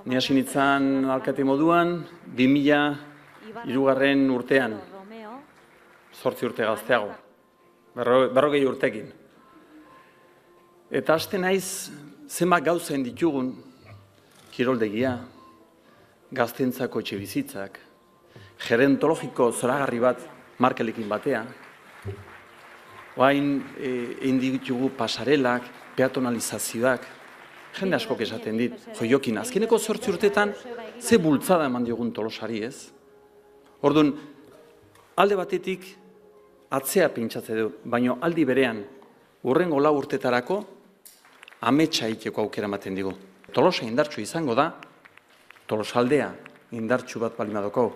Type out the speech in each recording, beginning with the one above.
Ni hasi nintzen alkate moduan, 2003 urtean, 8 urte gazteago, 40 urtekin. Eta hasten naiz zenbat gauzen ditugun, kiroldegia, gaztentzako etxe bizitzak, gerontologiko zoragarri bat Markelekin batean, oain egin ditugu pasarelak, peatonalizazioak, jende askok esaten dit, Jokin, azkeneko 8 urtetan, ze bultzada eman diogun Tolosari ez? Orduan, alde batetik atzea pentsatze du, baina aldi berean, hurrengo 4 urtetarako, ametsa egiteko aukera ematen digu. Tolosa indartsu izango da, Tolosaldea indartsu bat balimadoko,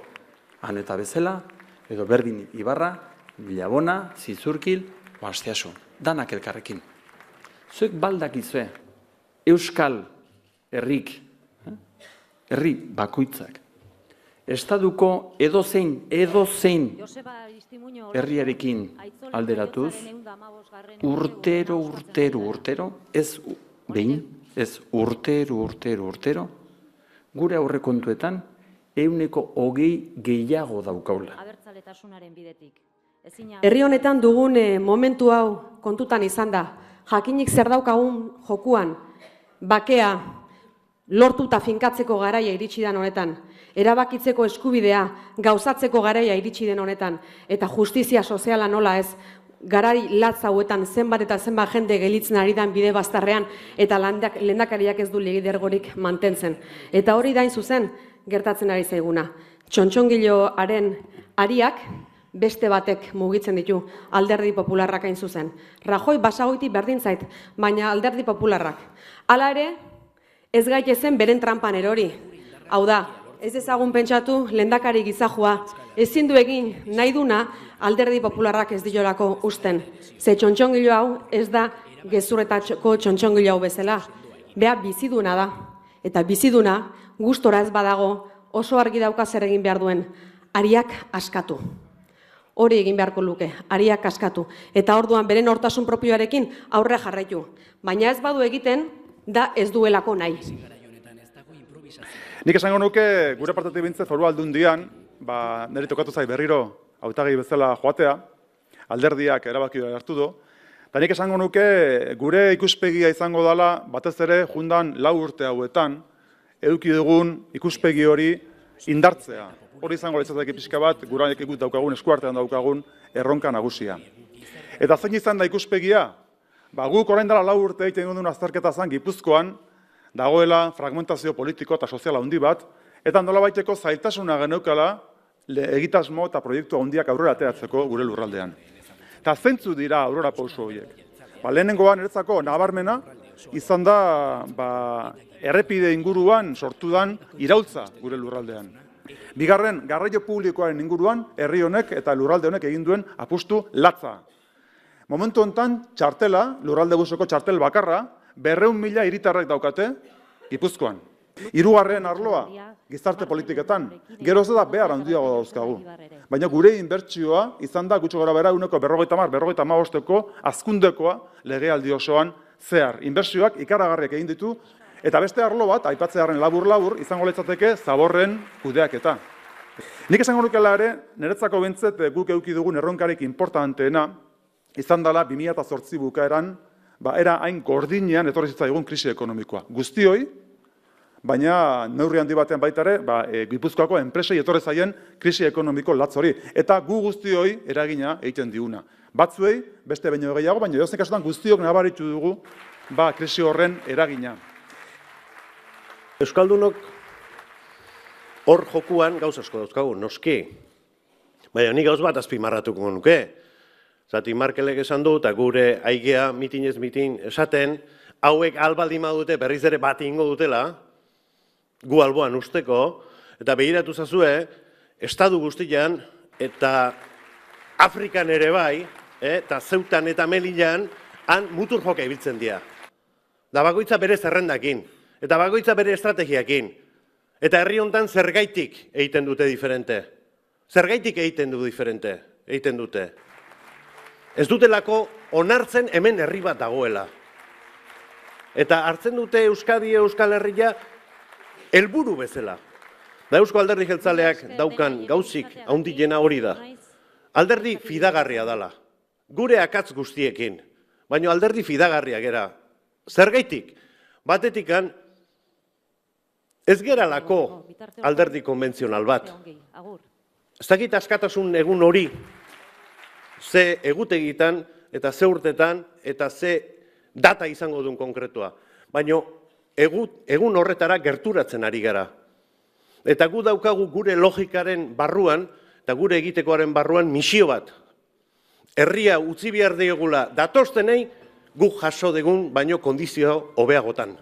han eta bezala, edo berdin Ibarra, Bilabona, Zizurkil, Asteaso, danak elkarrekin. Zuek baldakizue, Euskal herrik, herri bakoitzak, estaduko edozein herriarekin alderatuz, urtero, ez behin, ez urtero, gure aurrekontuetan 120 gehiago daukaula. Herri honetan dugun momentu hau kontutan izan da, jakinik zer daukagun jokuan, bakea lortuta finkatzeko garaia iritsi den honetan, erabakitzeko eskubidea gauzatzeko garaia iritsi den honetan, eta justizia soziala nola ez, garai latz hauetan zenbat eta zenbat jende gelitzen ari den bide bazterrean, eta lehendakariak ez du lidergorik mantentzen. Eta hori dain zuzen gertatzen ari zaiguna. Txontxongiloaren ariak beste batek mugitzen ditu, Alderdi Popularrak hain zuzen. Rajoi Basagoiti berdin zait, baina Alderdi Popularrak. Hala ere, ez gaitezen beren trampan erori. Hau da, ez ezagun pentsatu lehendakari gizajua, ezin du egin nahi duna Alderdi Popularrak ez diolako usten. Ze txontxongilo hau ez da gezurretako txontxongilo hau bezala. Bea biziduna da, eta biziduna gustora ez badago oso argi dauka zer egin behar duen, ariak askatu. Hori egin beharko luke, ariak askatu. Eta orduan beren hortasun propioarekin aurre jarraitu. Baina ez badu egiten, da ez duelako nahi. Nik esango nuke, gure partetik bintzat Foru Aldundian, nire tokatu zai berriro hautagi bezala joatea, alderdiak erabaki hartu du, eta nik esango nuke, gure ikuspegia izango dela, batez ere, jundan 4 urte hauetan, eduki dugun ikuspegi hori indartzea. Hori izango litzateke pixka bat, guranek ikut daukagun, eskuartean daukagun, erronka nagusia. Eta zein izan da ikuspegia? Guk orain dela 4 urte egiten duen azterketa zen Gipuzkoan, dagoela fragmentazio politiko eta soziala handi bat, eta nolabaiteko zailtasuna geneukala egitasmo eta proiektu handiak aurrera ateratzeko gure lurraldean. Eta zeintzu dira aurrera pauso horiek? Lehenengoan niretzako nabarmena izan da errepide inguruan sortu dan iraultza gure lurraldean. Bigarren, garraio publikoaren inguruan herri honek eta lurralde honek egin duen apustu latza. Momentu honetan txartela, lurralde guzoko txartel bakarra, 200.000 hiritarrek daukate Gipuzkoan. Hirugarren arloa, gizarte politiketan, geroz da behar handiago dauzkagu. Baina gure inbertsioa izan da gutxo gara bera 50-55 azkundekoa legealdi osoan zehar. Inbertsioak ikaragarriak egin ditu, eta beste arlo bat, aipatzearen labur-labur, izango litzateke zaborren kudeaketa. Nik esango nukela ere, niretzako bintzet guk eduki dugun erronkarik importanteena, izan dela 2008 bukaeran, era hain gordinean etorri zitzaigun krisi ekonomikoa. Guztioi, baina neurri handi batean baita ere, Gipuzkoako enpresei etorri zaien krisi ekonomiko latz hori. Eta gu guztioi eragina egiten diguna. Batzuei, beste baino gehiago, baina edozein kasutan guztiok nabaritu dugu krisi horren eragina. Euskaldunok hor jokuan gauz asko dauzkagu, noski. Baina ni gauz bat azpimarratuko nuke. Zati Markelek esan du, eta gure aigea mitinez mitin esaten, hauek albaldin badute berriz ere bat ingo dutela, gu alboan usteko, eta begiratu zazue, estadu guztian, eta Afrikan ere bai, eta Zeutan eta Melilan, han mutur joka ibiltzen dira. Da bakoitza bere zerrendakin, eta bakoitza bere estrategiakin, eta herri hontan zergaitik egiten dute diferente. Zergaitik egiten du diferente, egiten dute. Ez dutelako onartzen hemen herri bat dagoela. Eta hartzen dute Euskadi, Euskal Herria, helburu bezala. Da Eusko Alderdi Jeltzaleak daukan gauzik handiena hori da. Alderdi fidagarria dala. Gure akatz guztiekin. Baina alderdi fidagarria gera. Zergaitik? Batetikan ez geralako alderdi konbentzional bat. Ez dakit askatasun egun hori ze egutegitan eta ze urtetan eta ze data izango duen konkretua. Baina egun horretara gerturatzen ari gara. Eta gu daukagu gure logikaren barruan eta gure egitekoaren barruan misio bat. Herria utzi behar diegula datoztenei guk jaso degun baino kondizio hobeagotan.